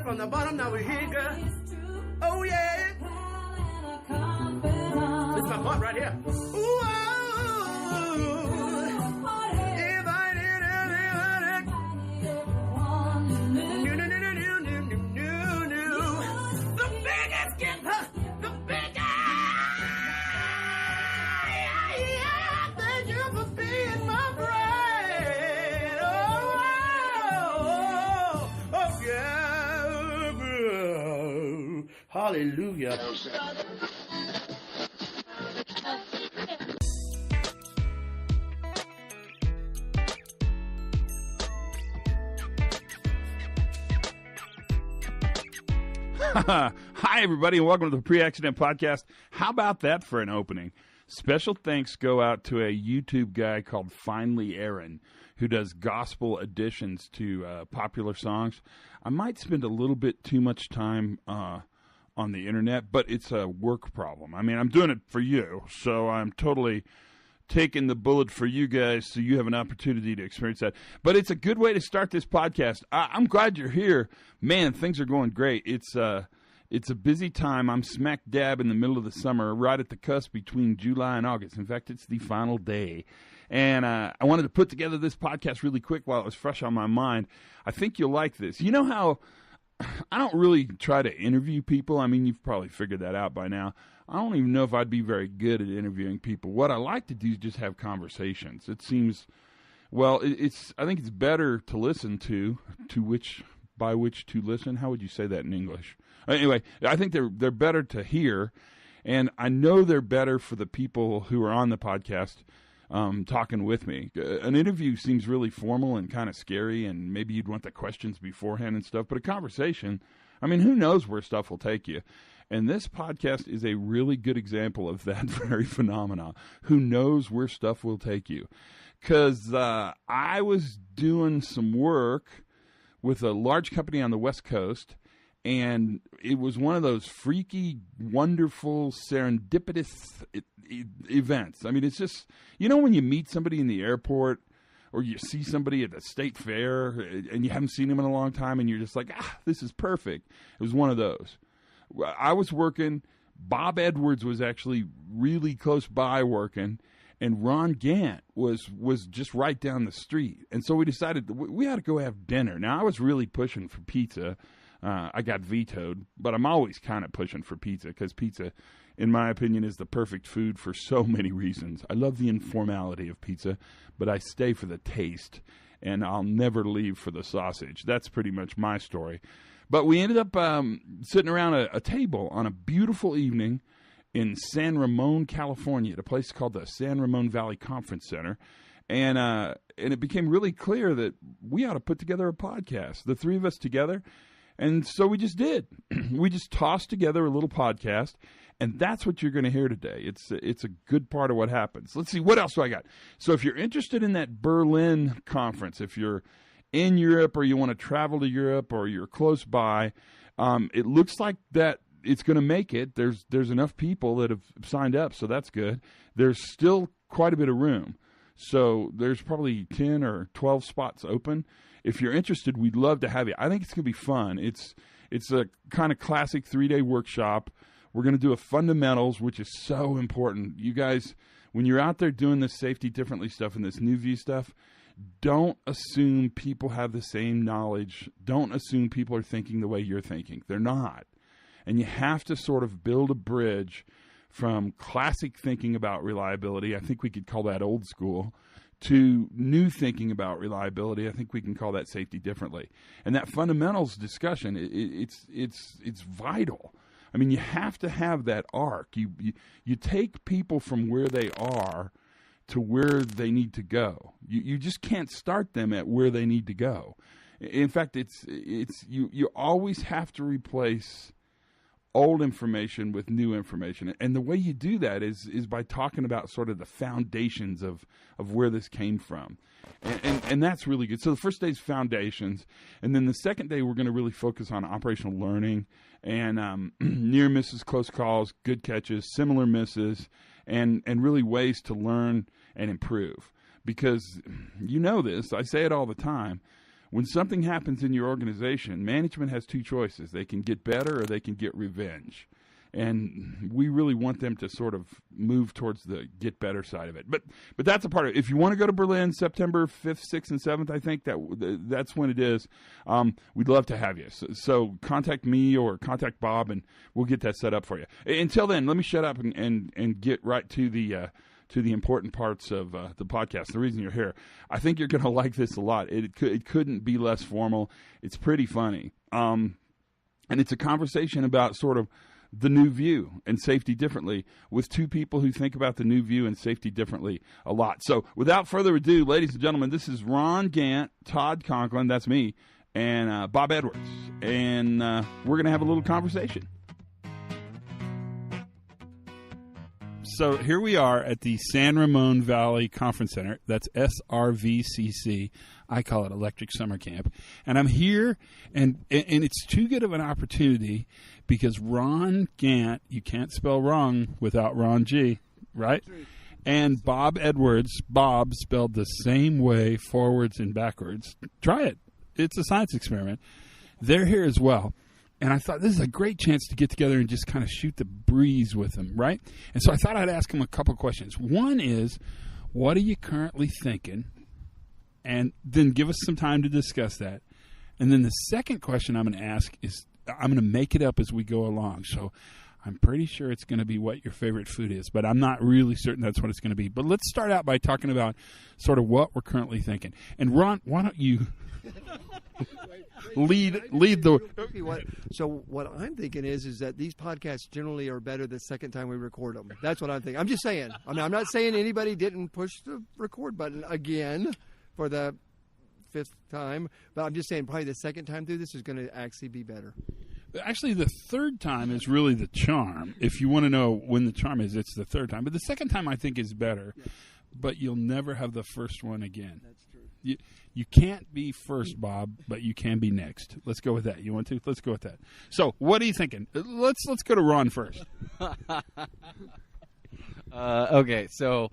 from the bottom, now we're here, girl. Oh, yeah. This is my butt right here. Ooh, if I did everything. The biggest gift, the biggest. Thank you for being my friend. Oh, yeah. Hallelujah. Hi, everybody, and welcome to the Pre-Accident Podcast. How about that for an opening? Special thanks go out to a YouTube guy called Finally Aaron, who does gospel additions to popular songs. I might spend a little bit too much time on the internet, but it's a work problem. I mean, I'm doing it for you, so I'm totally taking the bullet for you guys so you have an opportunity to experience that. But it's a good way to start this podcast. I'm glad you're here. Man, things are going great. It's a busy time. I'm smack dab in the middle of the summer, right at the cusp between July and August. In fact, it's the final day. And I wanted to put together this podcast really quick while it was fresh on my mind. I think you'll like this. You know how I don't really try to interview people. I mean, you've probably figured that out by now. I don't even know if I'd be very good at interviewing people. What I like to do is just have conversations. It seems, well, I think it's better to listen by which to listen. How would you say that in English? Anyway, I think they're better to hear, and I know they're better for the people who are on the podcast talking with me. An interview seems really formal and kind of scary, and maybe you'd want the questions beforehand and stuff, but a conversation, I mean, who knows where stuff will take you? And this podcast is a really good example of that very phenomena. Who knows where stuff will take you? Because I was doing some work with a large company on the West Coast, and it was one of those freaky, wonderful, serendipitous events. I mean, it's just, you know when you meet somebody in the airport or you see somebody at the state fair and you haven't seen them in a long time and you're just like, this is perfect. It was one of those. I was working. Bob Edwards was actually really close by working, and Ron Gant was just right down the street. And so we decided we had to go have dinner. Now, I was really pushing for pizza. I got vetoed, but I'm always kind of pushing for pizza because pizza, in my opinion, is the perfect food for so many reasons. I love the informality of pizza, but I stay for the taste, and I'll never leave for the sausage. That's pretty much my story. But we ended up sitting around a table on a beautiful evening in San Ramon, California, at a place called the San Ramon Valley Conference Center. And it became really clear that we ought to put together a podcast, the three of us together. And so we just did. We just tossed together a little podcast, and that's what you're going to hear today. It's a good part of what happens. Let's see, what else do I got? So if you're interested in that Berlin conference, if you're in Europe or you want to travel to Europe or you're close by, it looks like that it's going to make it. There's enough people that have signed up, so that's good. There's still quite a bit of room. So there's probably 10 or 12 spots open. If you're interested, we'd love to have you. I think it's going to be fun. It's a kind of classic 3-day workshop. We're going to do a fundamentals, which is so important. You guys, when you're out there doing this safety differently stuff and this new view stuff, don't assume people have the same knowledge. Don't assume people are thinking the way you're thinking. They're not. And you have to sort of build a bridge from classic thinking about reliability, I think we could call that old school, to new thinking about reliability. I think we can call that safety differently. And that fundamentals discussion, it's vital. I mean, you have to have that arc. You take people from where they are to where they need to go. You just can't start them at where they need to go. In fact, you always have to replace old information with new information. And the way you do that is by talking about sort of the foundations of where this came from. And that's really good. So the first day is foundations. And then the second day, we're going to really focus on operational learning and near misses, close calls, good catches, similar misses, and really ways to learn and improve. Because you know this, I say it all the time, when something happens in your organization, management has two choices. They can get better or they can get revenge. And we really want them to sort of move towards the get better side of it. But that's a part of it. If you want to go to Berlin, September 5th, 6th, and 7th, I think that's when it is. We'd love to have you. So contact me or contact Bob, and we'll get that set up for you. Until then, let me shut up and get right to the important parts of the podcast. The reason you're here, I think you're going to like this a lot. It couldn't be less formal. It's pretty funny. And it's a conversation about sort of the new view and safety differently with two people who think about the new view and safety differently a lot. So without further ado, ladies and gentlemen, this is Ron Gant, Todd Conklin, that's me, and Bob Edwards. And we're going to have a little conversation. So here we are at the San Ramon Valley Conference Center. That's SRVCC. I call it Electric Summer Camp. And I'm here, and it's too good of an opportunity because Ron Gant, you can't spell wrong without Ron G, right? And Bob Edwards, Bob spelled the same way forwards and backwards. Try it. It's a science experiment. They're here as well. And I thought this is a great chance to get together and just kind of shoot the breeze with them, right? And so I thought I'd ask them a couple questions. One is, what are you currently thinking? And then give us some time to discuss that. And then the second question I'm going to ask is, I'm going to make it up as we go along. So I'm pretty sure it's going to be what your favorite food is, but I'm not really certain that's what it's going to be. But let's start out by talking about sort of what we're currently thinking. And Ron, why don't you lead the... So what I'm thinking is that these podcasts generally are better the second time we record them. That's what I'm thinking. I'm just saying. I mean, I'm not saying anybody didn't push the record button again for the 5th time, but I'm just saying probably the second time through this is going to actually be better. Actually, the third time is really the charm. If you want to know when the charm is, it's the third time. But the second time, I think, is better. Yeah. But you'll never have the first one again. That's true. You can't be first, Bob, but you can be next. Let's go with that. You want to? Let's go with that. So, what are you thinking? Let's go to Ron first. Okay, so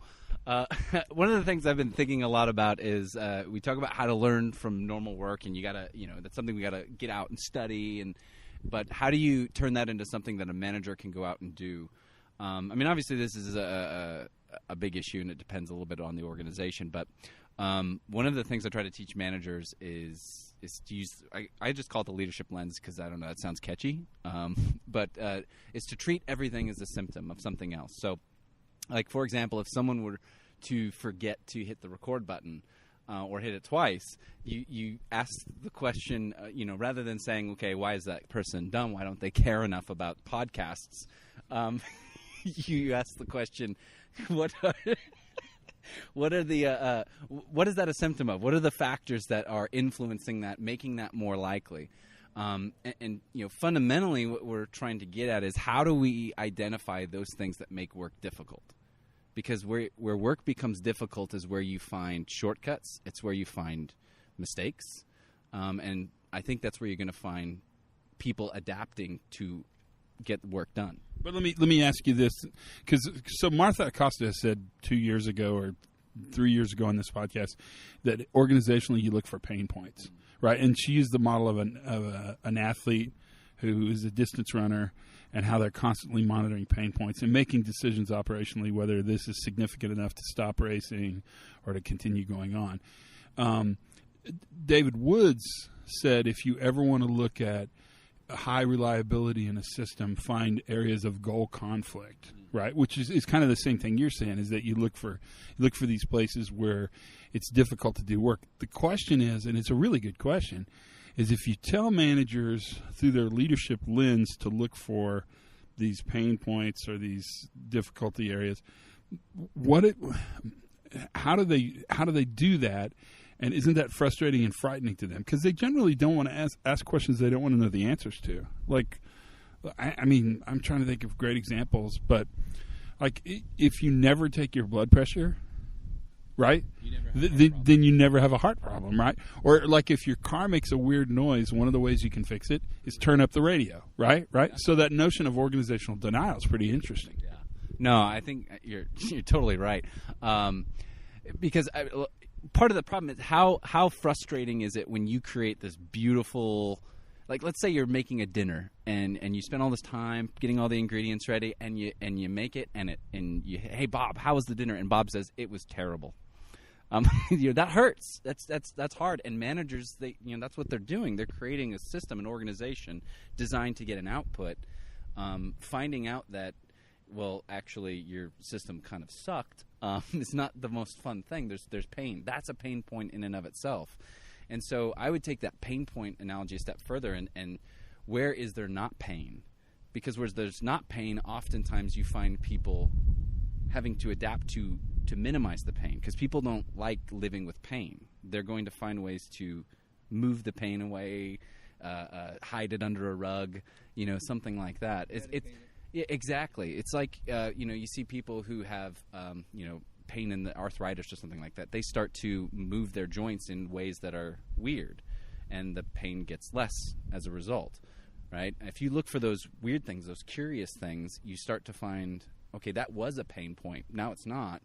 one of the things I've been thinking a lot about is we talk about how to learn from normal work, and you gotta, that's something we gotta get out and study. But how do you turn that into something that a manager can go out and do? I mean, obviously, this is a big issue, and it depends a little bit on the organization. But one of the things I try to teach managers is to use, I just call it the leadership lens because, I don't know, that sounds catchy. But it's to treat everything as a symptom of something else. So, like, for example, if someone were to forget to hit the record button or hit it twice, you ask the question, rather than saying, okay, why is that person dumb? Why don't they care enough about podcasts? You ask the question, what is that a symptom of? What are the factors that are influencing that, making that more likely? And fundamentally what we're trying to get at is how do we identify those things that make work difficult? Because where work becomes difficult is where you find shortcuts. It's where you find mistakes. And I think that's where you're going to find people adapting to get work done. But let me ask you this, because Martha Acosta said 2 years ago or 3 years ago on this podcast that organizationally you look for pain points, right? And she used the model of an athlete who is a distance runner and how they're constantly monitoring pain points and making decisions operationally whether this is significant enough to stop racing or to continue going on. David Woods said if you ever want to look at high reliability in a system, find areas of goal conflict, right? Which is kind of the same thing you're saying, is that you look for these places where it's difficult to do work. The question is, and it's a really good question, is if you tell managers through their leadership lens to look for these pain points or these difficulty areas, how do they do that? And isn't that frustrating and frightening to them? Because they generally don't want to ask questions they don't want to know the answers to. Like, I mean, I'm trying to think of great examples, but like if you never take your blood pressure, right, then you never have a heart problem, right? Or like if your car makes a weird noise, one of the ways you can fix it is turn up the radio, right? Yeah. So that notion of organizational denial is pretty interesting. Yeah. No, I think you're totally right. Because part of the problem is how frustrating is it when you create this beautiful, like, let's say you're making a dinner and you spend all this time getting all the ingredients ready, and you make it, and you, hey Bob, how was the dinner? And Bob says it was terrible. That hurts. That's hard. And managers, that's what they're doing. They're creating a system, an organization designed to get an output. Finding out that, well, actually your system kind of sucked. It's not the most fun thing. There's pain. That's a pain point in and of itself. And so I would take that pain point analogy a step further, and where is there not pain? Because where there's not pain, oftentimes you find people having to adapt to minimize the pain, because people don't like living with pain. They're going to find ways to move the pain away, hide it under a rug, something like that. Yeah, exactly. It's like you see people who have pain in the arthritis or something like that. They start to move their joints in ways that are weird, and the pain gets less as a result, right? If you look for those weird things, those curious things, you start to find, okay, that was a pain point. Now it's not.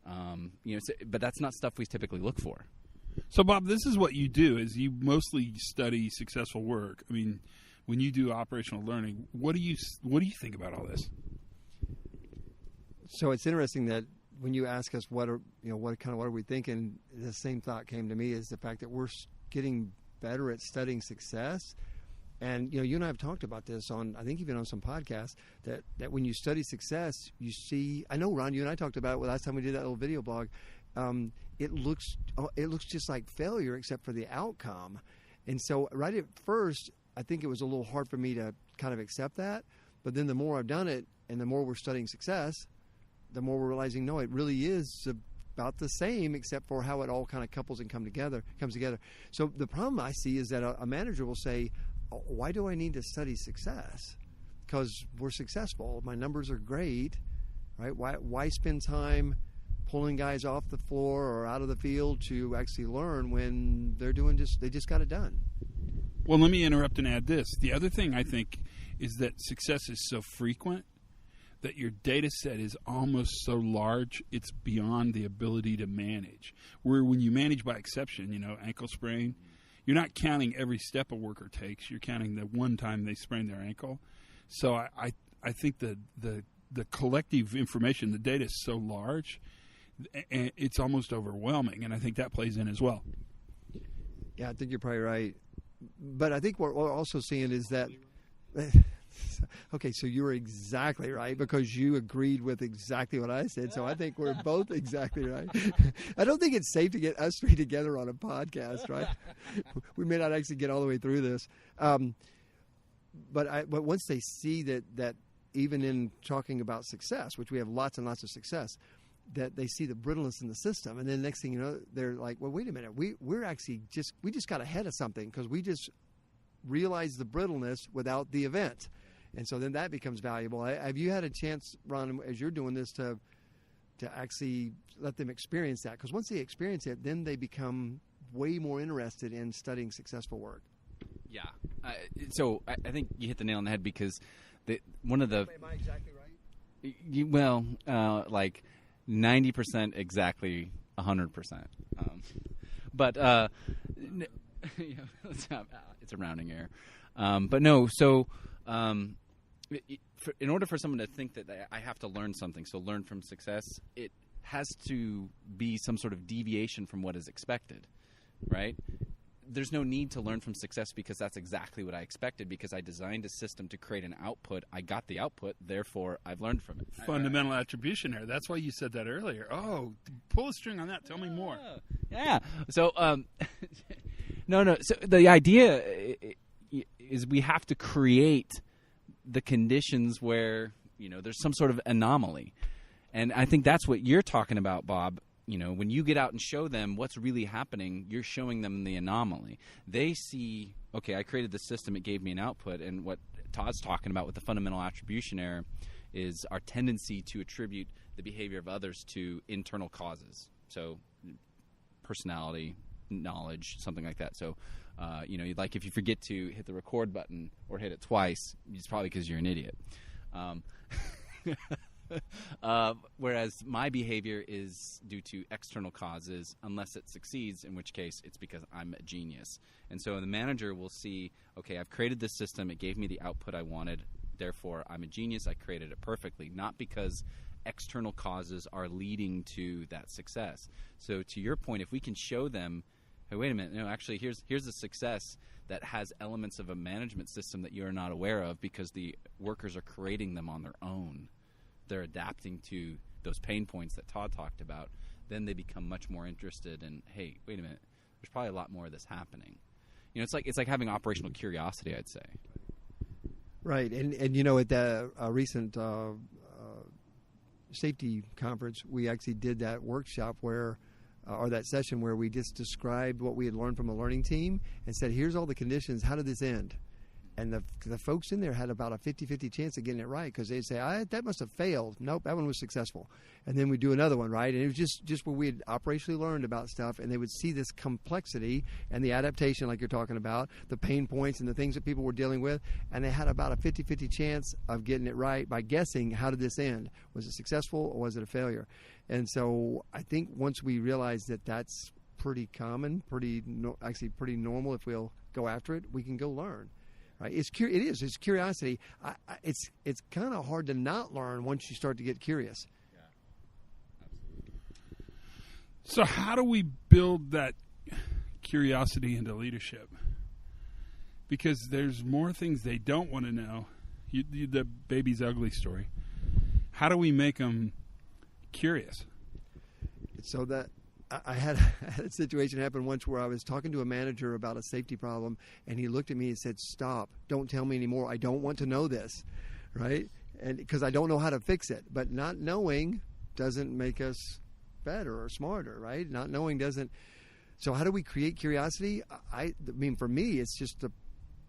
But that's not stuff we typically look for. So, Bob, this is what you do: is you mostly study successful work. I mean, when you do operational learning, what do you think about all this? So it's interesting that when you ask us what are we thinking, the same thought came to me, is the fact that we're getting better at studying success. And you and I have talked about this I think even on some podcasts, that when you study success, you see. I know, Ron, you and I talked about it last time we did that little video blog. It looks just like failure, except for the outcome. And so right at first, I think it was a little hard for me to kind of accept that. But then the more I've done it, and the more we're studying success, the more we're realizing, no, it really is about the same, except for how it all kind of comes together. So the problem I see is that a manager will say, why do I need to study success? Because we're successful. My numbers are great, right? Why spend time pulling guys off the floor or out of the field to actually learn when they just got it done? Well, let me interrupt and add this. The other thing I think is that success is so frequent that your data set is almost so large it's beyond the ability to manage. Where when you manage by exception, ankle sprain, you're not counting every step a worker takes. You're counting the one time they sprain their ankle. So I think the collective information, the data is so large, and it's almost overwhelming, and I think that plays in as well. Yeah, I think you're probably right. But I think what we're also seeing is that okay, so you were exactly right, because you agreed with exactly what I said. So I think we're both exactly right. I don't think it's safe to get us three together on a podcast, right? We may not actually get all the way through this. But once they see that even in talking about success, which we have lots and lots of success, that they see the brittleness in the system, and then next thing you know, they're like, well, wait a minute, we just got ahead of something because we just realized the brittleness without the event. And so then that becomes valuable. Have you had a chance, Ron, as you're doing this, to actually let them experience that? Because once they experience it, then they become way more interested in studying successful work. Yeah. So I think you hit the nail on the head, because one of the... Am I exactly right? Like 90% exactly 100%. But it's a rounding error. But no, so... in order for someone to think that I have to learn something, so learn from success, it has to be some sort of deviation from what is expected, right? There's no need to learn from success, because that's exactly what I expected, because I designed a system to create an output. I got the output, therefore I've learned from it. Fundamental attribution error. That's why you said that earlier. Oh, pull a string on that. Tell me more. Yeah. So, no. So the idea is we have to create the conditions where, there's some sort of anomaly. And I think that's what you're talking about, Bob. When you get out and show them what's really happening, you're showing them the anomaly. They see, okay, I created the system, it gave me an output. And what Todd's talking about with the fundamental attribution error is our tendency to attribute the behavior of others to internal causes. So personality, knowledge, something like that. So, like if you forget to hit the record button or hit it twice, it's probably because you're an idiot. Whereas my behavior is due to external causes, unless it succeeds, in which case it's because I'm a genius. And so the manager will see, okay, I've created this system. It gave me the output I wanted. Therefore, I'm a genius. I created it perfectly, not because external causes are leading to that success. So to your point, if we can show them, hey, wait a minute, no, actually, here's a success that has elements of a management system that you're not aware of because the workers are creating them on their own. They're adapting to those pain points that Todd talked about. Then they become much more interested in, hey, wait a minute, there's probably a lot more of this happening. You know, it's like having operational curiosity, I'd say. Right, and you know, at the recent safety conference, we actually did that workshop where, or that session where we just described what we had learned from a learning team and said, here's all the conditions, how did this end? And the folks in there had about a 50-50 chance of getting it right because they'd say, that must have failed. Nope, that one was successful. And then we'd do another one, right? And it was just where we had operationally learned about stuff, and they would see this complexity and the adaptation like you're talking about, the pain points and the things that people were dealing with, and they had about a 50-50 chance of getting it right by guessing, how did this end? Was it successful or was it a failure? And so I think once we realize that that's pretty common, actually pretty normal if we'll go after it, we can go learn. Right? It's curiosity. It's kind of hard to not learn once you start to get curious. Yeah, absolutely. So how do we build that curiosity into leadership? Because there's more things they don't want to know. The baby's ugly story. How do we make them curious? So that I had a situation happen once where I was talking to a manager about a safety problem, and he looked at me and said, "Stop! Don't tell me anymore. I don't want to know this." Right? And because I don't know how to fix it. But not knowing doesn't make us better or smarter, right? Not knowing doesn't. So how do we create curiosity? I mean, for me, it's just a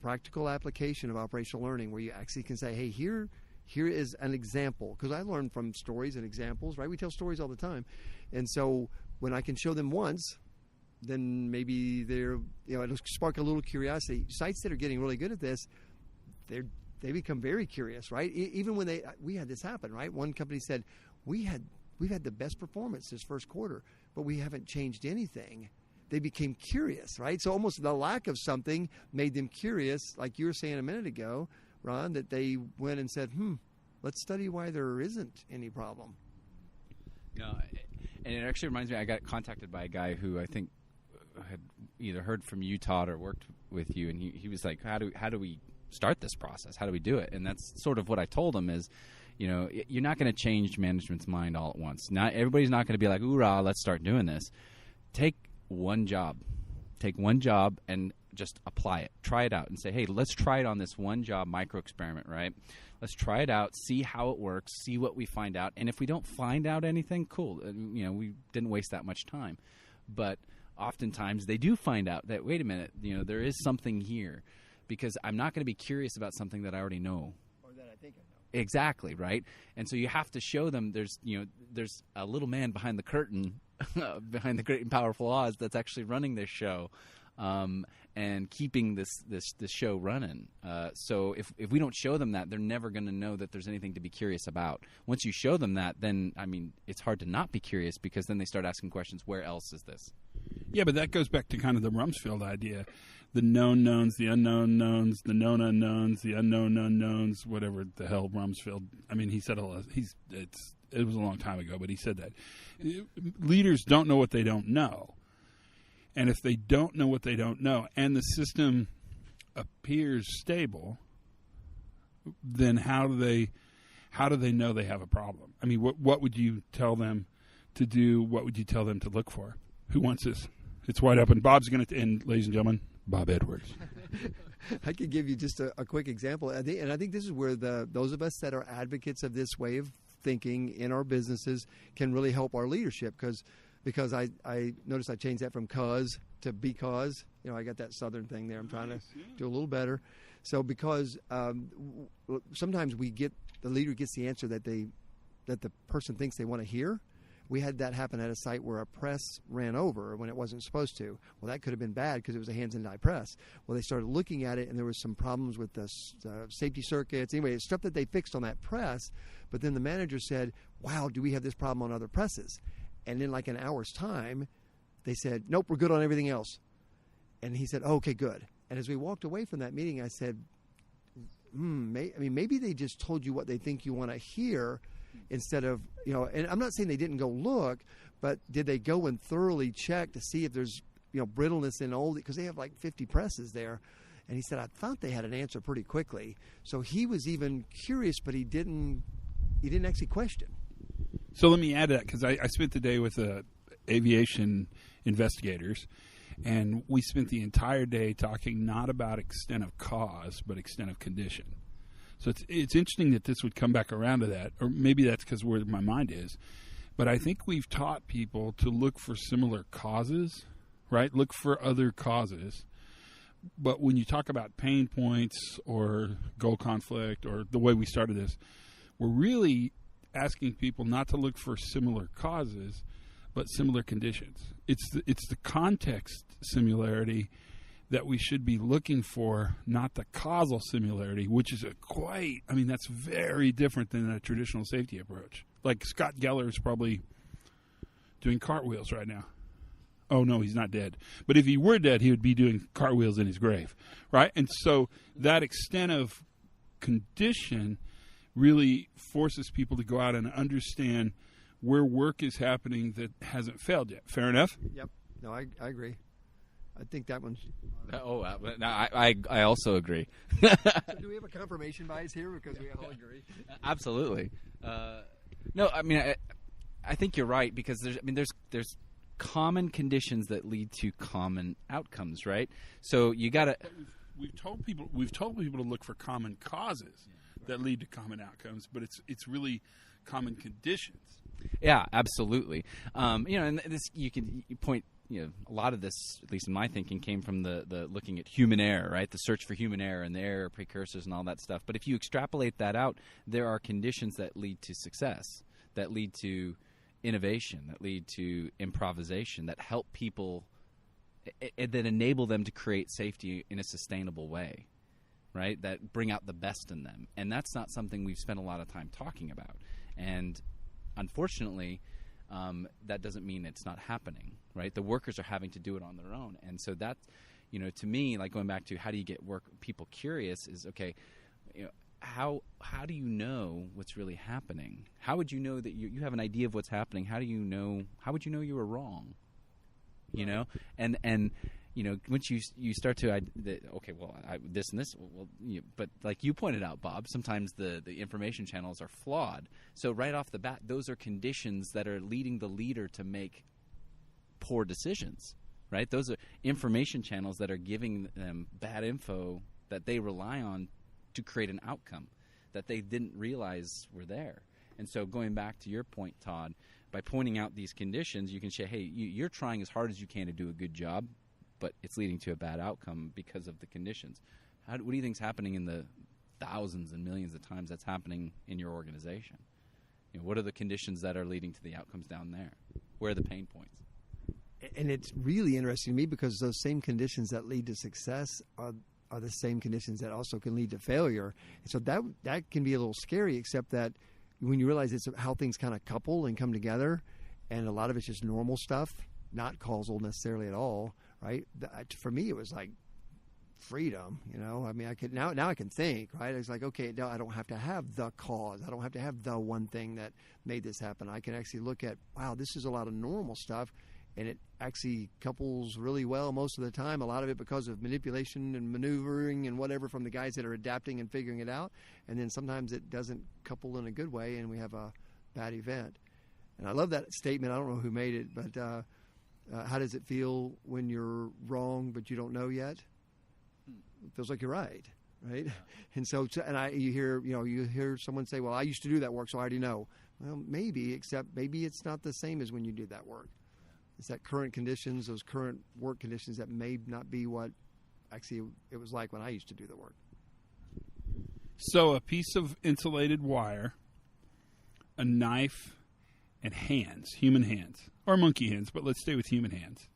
practical application of operational learning where you actually can say, "Hey, here is an example." Because I learn from stories and examples, right? We tell stories all the time, and so when I can show them once, then maybe it'll spark a little curiosity. Sites that are getting really good at this, they become very curious, right? Even when we had this happen, right? One company said, we've had the best performance this first quarter, but we haven't changed anything. They became curious, right? So almost the lack of something made them curious, like you were saying a minute ago, Ron, that they went and said, let's study why there isn't any problem. No, and it actually reminds me, I got contacted by a guy who I think had either heard from you, Todd, or worked with you, and he was like, how do we start this process? How do we do it? And that's sort of what I told him is, you know, you're not going to change management's mind all at once. Not everybody's not going to be like, hoorah, let's start doing this. Take one job and just apply it. Try it out and say, hey, let's try it on this one job micro experiment, right? Let's try it out, see how it works, see what we find out. And if we don't find out anything, cool. You know, we didn't waste that much time. But oftentimes they do find out that, wait a minute, you know, there is something here because I'm not going to be curious about something that I already know. Or that I think I know. Exactly, right? And so you have to show them there's a little man behind the curtain, behind the great and powerful Oz that's actually running this show. And keeping this show running. So if we don't show them that, they're never going to know that there's anything to be curious about. Once you show them that, then, I mean, it's hard to not be curious because then they start asking questions, where else is this? Yeah, but that goes back to kind of the Rumsfeld idea. The known knowns, the unknown knowns, the known unknowns, the unknown unknowns, whatever the hell Rumsfeld. I mean, he said it was a long time ago, but he said that. Leaders don't know what they don't know. And if they don't know what they don't know, and the system appears stable, then how do they know they have a problem? I mean, what would you tell them to do? What would you tell them to look for? Who wants this? It's wide open. Bob's going to end, ladies and gentlemen. Bob Edwards. I could give you just a quick example, I think this is where those of us that are advocates of this way of thinking in our businesses can really help our leadership because I noticed I changed that from cause to because. You know, I got that southern thing there. I'm trying to do a little better. So because sometimes the leader gets the answer that the person thinks they want to hear, We had that happen at a site where a press ran over when it wasn't supposed to. Well, that could have been bad because it was a hands and die press. Well, they started looking at it, and there was some problems with the safety circuits. Anyway, it's stuff that they fixed on that press. But then the manager said, wow, do we have this problem on other presses? And in like an hour's time, they said, nope, we're good on everything else. And he said, oh, okay, good. And as we walked away from that meeting, I said, maybe they just told you what they think you want to hear instead of, and I'm not saying they didn't go look, but did they go and thoroughly check to see if there's, brittleness in old, because they have like 50 presses there. And he said, I thought they had an answer pretty quickly. So he was even curious, but he didn't actually question. So let me add to that, because I spent the day with aviation investigators, and we spent the entire day talking not about extent of cause, but extent of condition. So it's interesting that this would come back around to that, or maybe that's because where my mind is. But I think we've taught people to look for similar causes, right? Look for other causes. But when you talk about pain points or goal conflict or the way we started this, we're really asking people not to look for similar causes, but similar conditions. It's the context similarity that we should be looking for, not the causal similarity, which is that's very different than a traditional safety approach. Like Scott Geller is probably doing cartwheels right now. Oh, no, he's not dead. But if he were dead, he would be doing cartwheels in his grave, right? And so that extent of condition really forces people to go out and understand where work is happening that hasn't failed yet. Fair enough? Yep. No, I agree. I think that one's... I also agree. So do we have a confirmation bias here because we all agree? Absolutely. No, I think you're right, because there's common conditions that lead to common outcomes, right? So you got to... We've told people to look for common causes that lead to common outcomes, but it's really common conditions. Yeah, absolutely. And this you point. A lot of this, at least in my thinking, came from the looking at human error, right? The search for human error and the error precursors and all that stuff. But if you extrapolate that out, there are conditions that lead to success, that lead to innovation, that lead to improvisation, that help people, that enable them to create safety in a sustainable way, right? That bring out the best in them. And that's not something we've spent a lot of time talking about. And unfortunately, that doesn't mean it's not happening, right? The workers are having to do it on their own. And so that, to me, like going back to how do you get people curious is, okay, how do you know what's really happening? How would you know that you have an idea of what's happening? How would you know you were wrong? And once you start to this and this, but like you pointed out, Bob, sometimes the information channels are flawed. So right off the bat, those are conditions that are leading the leader to make poor decisions, right? Those are information channels that are giving them bad info that they rely on to create an outcome that they didn't realize were there. And so going back to your point, Todd, by pointing out these conditions, you can say, hey, you're trying as hard as you can to do a good job, but it's leading to a bad outcome because of the conditions. What do you think is happening in the thousands and millions of times that's happening in your organization? What are the conditions that are leading to the outcomes down there? Where are the pain points? And it's really interesting to me because those same conditions that lead to success are the same conditions that also can lead to failure. And so that can be a little scary, except that when you realize it's how things kind of couple and come together, and a lot of it's just normal stuff, not causal necessarily at all, right? For me, it was like freedom, I could now I can think, right? It's like, okay, now I don't have to have the cause. I don't have to have the one thing that made this happen. I can actually look at, wow, this is a lot of normal stuff, and it actually couples really well most of the time. A lot of it because of manipulation and maneuvering and whatever from the guys that are adapting and figuring it out. And then sometimes it doesn't couple in a good way, and we have a bad event. And I love that statement. I don't know who made it, but how does it feel when you're wrong but you don't know yet? It feels like you're right? Yeah. And so, you hear someone say, "Well, I used to do that work, so I already know." Well, maybe, except maybe it's not the same as when you did that work. It's that current conditions, those current work conditions that may not be what actually it was like when I used to do the work. So a piece of insulated wire, a knife, and hands, human hands, or monkey hands, but let's stay with human hands.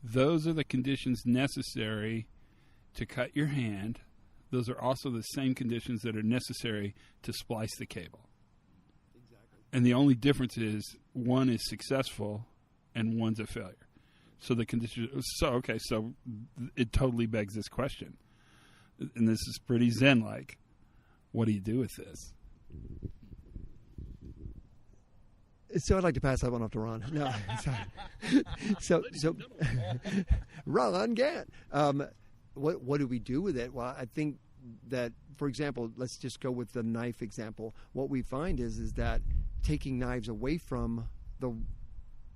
Those are the conditions necessary to cut your hand. Those are also the same conditions that are necessary to splice the cable. Exactly. And the only difference is one is successful and one's a failure. So the condition. So it totally begs this question, and this is pretty Zen-like. What do you do with this? So I'd like to pass that one off to Ron. No, sorry. So Ron Gant. What do we do with it? Well, I think that, for example, let's just go with the knife example. What we find is that taking knives away from the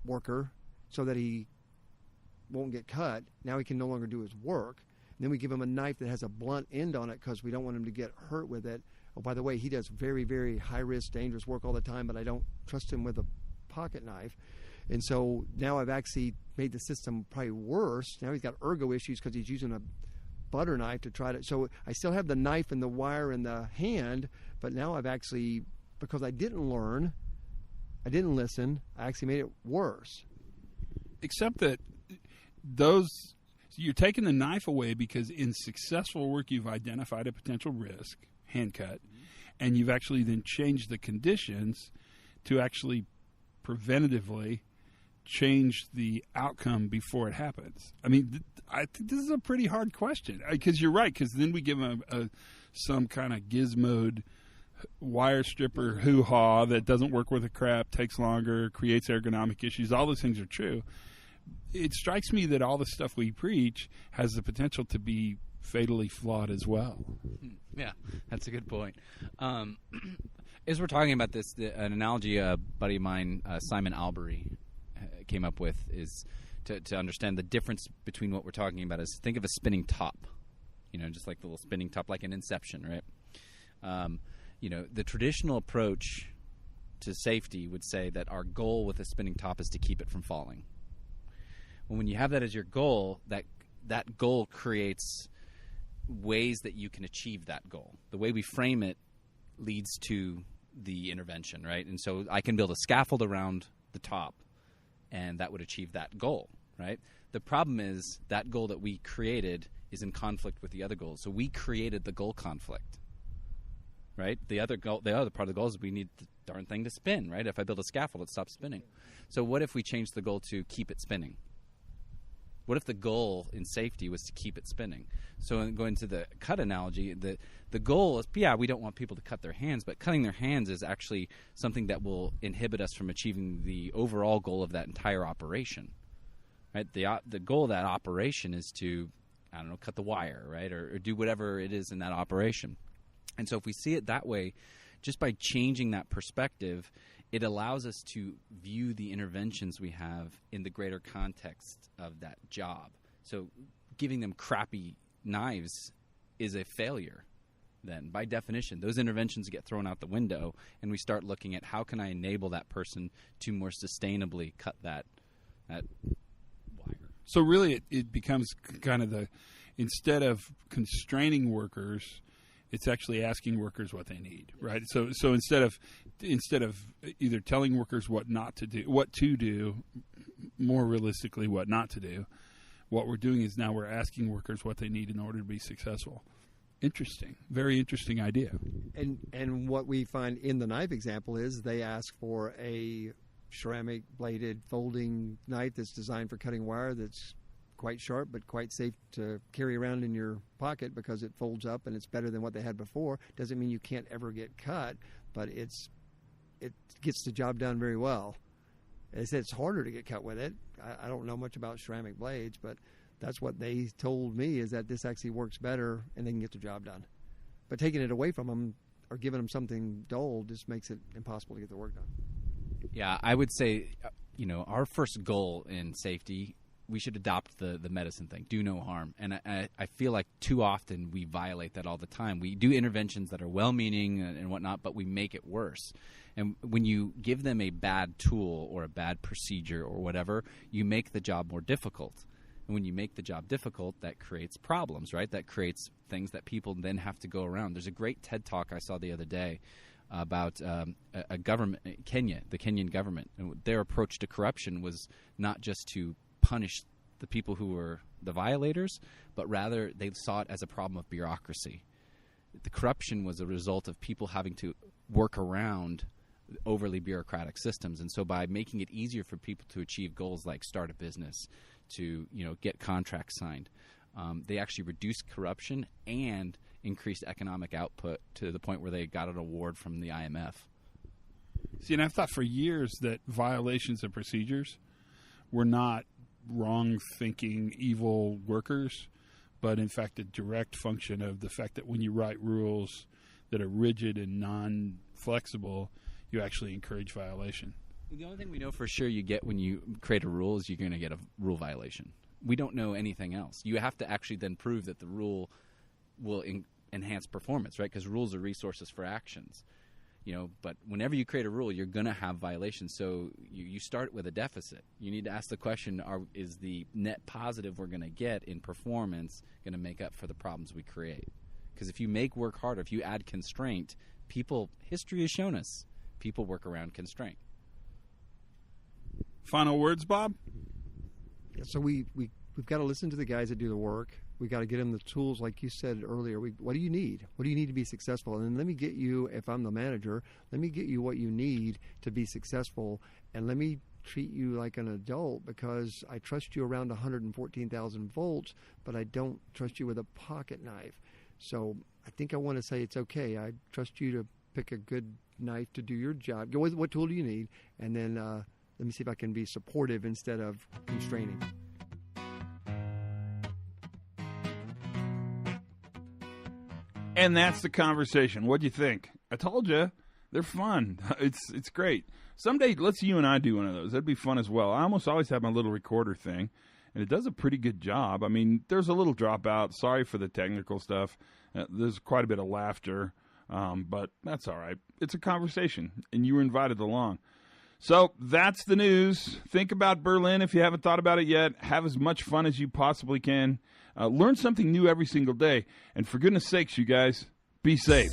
worker so that he won't get cut, now he can no longer do his work. And then we give him a knife that has a blunt end on it because we don't want him to get hurt with it. Oh, by the way, he does very, very high-risk, dangerous work all the time, but I don't trust him with a pocket knife. And so now I've actually made the system probably worse. Now he's got ergo issues because he's using a butter knife to try to... So I still have the knife and the wire in the hand, but now I've actually, because I didn't learn, I didn't listen, I actually made it worse. Except that you're taking the knife away because in successful work you've identified a potential risk, hand cut, and you've actually then changed the conditions to actually preventatively change the outcome before it happens. I mean, I think this is a pretty hard question because you're right, because then we give them some kind of gizmoed wire stripper hoo-ha that doesn't work worth a crap, takes longer, creates ergonomic issues. All those things are true. It strikes me that all the stuff we preach has the potential to be fatally flawed as well. Yeah, that's a good point. As we're talking about this, an analogy a buddy of mine, Simon Albury, came up with is to understand the difference between what we're talking about is think of a spinning top, just like the little spinning top, like an Inception, right? The traditional approach to safety would say that our goal with a spinning top is to keep it from falling. When you have that as your goal, that goal creates ways that you can achieve that goal. The way we frame it leads to the intervention, right? And so I can build a scaffold around the top, and that would achieve that goal, right? The problem is that goal that we created is in conflict with the other goals. So we created the goal conflict, right? The other part of the goal is we need the darn thing to spin, right? If I build a scaffold, it stops spinning. So what if we change the goal to keep it spinning? What if the goal in safety was to keep it spinning? So going to the cut analogy, the goal is, we don't want people to cut their hands, but cutting their hands is actually something that will inhibit us from achieving the overall goal of that entire operation. Right? The goal of that operation is to, cut the wire, right, or do whatever it is in that operation. And so if we see it that way, just by changing that perspective, it allows us to view the interventions we have in the greater context of that job. So giving them crappy knives is a failure then. By definition, those interventions get thrown out the window, and we start looking at how can I enable that person to more sustainably cut that wire. So really it becomes kind of instead of constraining workers, it's actually asking workers what they need, right? So instead of either telling workers what to do, more realistically what not to do, what we're doing is now we're asking workers what they need in order to be successful. Interesting, very interesting idea. And what we find in the knife example is they ask for a ceramic bladed folding knife that's designed for cutting wire that's quite sharp but quite safe to carry around in your pocket because it folds up and it's better than what they had before. Doesn't mean you can't ever get cut, but it gets the job done very well. They said it's harder to get cut with it. I don't know much about ceramic blades, but that's what they told me is that this actually works better and they can get the job done. But taking it away from them or giving them something dull just makes it impossible to get the work done. Yeah, I would say, our first goal in safety, we should adopt the medicine thing, do no harm. And I feel like too often we violate that all the time. We do interventions that are well-meaning and whatnot, but we make it worse. And when you give them a bad tool or a bad procedure or whatever, you make the job more difficult. And when you make the job difficult, that creates problems, right? That creates things that people then have to go around. There's a great TED Talk I saw the other day about a government, Kenya, the Kenyan government. And their approach to corruption was not just to punish the people who were the violators, but rather they saw it as a problem of bureaucracy. The corruption was a result of people having to work around overly bureaucratic systems. And so by making it easier for people to achieve goals like start a business, to get contracts signed, they actually reduced corruption and increased economic output to the point where they got an award from the IMF. See, and I've thought for years that violations of procedures were not wrong-thinking, evil workers, but in fact a direct function of the fact that when you write rules that are rigid and non-flexible, you actually encourage violation. The only thing we know for sure you get when you create a rule is you're going to get a rule violation. We don't know anything else. You have to actually then prove that the rule will enhance performance, right? Because rules are resources for actions. But whenever you create a rule, you're going to have violations. So you start with a deficit. You need to ask the question, is the net positive we're going to get in performance going to make up for the problems we create? Because if you make work harder, if you add constraint, history has shown us, people work around constraint. Final words, Bob? Yeah, so we've got to listen to the guys that do the work. We got to get them the tools, like you said earlier. What do you need? What do you need to be successful? And then let me get you, if I'm the manager, let me get you what you need to be successful, and let me treat you like an adult because I trust you around 114,000 volts, but I don't trust you with a pocket knife. So I think I want to say it's okay. I trust you to pick a good knife to do your job. What tool do you need? And then let me see if I can be supportive instead of constraining. And that's the conversation. What'd you think? I told you, they're fun. It's great. Someday, let's you and I do one of those. That'd be fun as well. I almost always have my little recorder thing, and it does a pretty good job. I mean, there's a little dropout. Sorry for the technical stuff. There's quite a bit of laughter, but that's all right. It's a conversation, and you were invited along. So that's the news. Think about Berlin if you haven't thought about it yet. Have as much fun as you possibly can. Learn something new every single day. And for goodness sakes, you guys, be safe.